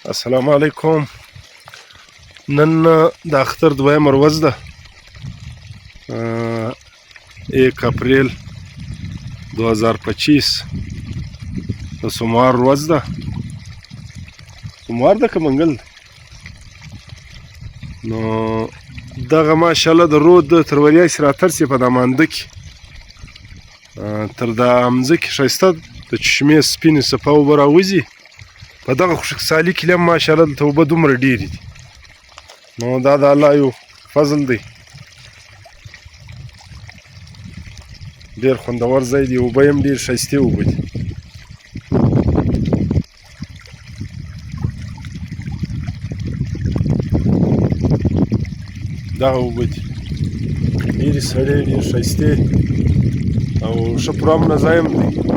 السلام علیکم. نن د اختر دویمه ورځ ده، 1 اپریل 2025 د سوموار ورځ ده. سوموار ده که منګل ده؟ نو دغه ماشاءالله د رود تر وریای سي راترسي په دا مانده کې تر دا مځکې ښایسته د چشمې سپینې څپه اوبه راوځي. په دغه خوشکسالي کې هم ماشاءالله دلته اوبه دومره ډېرې دي. نو دا د الله یو فضل دی. ډېر خوندور ځای دی، اوبه هم ډېر ښایستې اوبه دي. دغه اوبه دي ډېرې سړې، ډېر ښایستې او ښه پوره امنه ځای هم دی.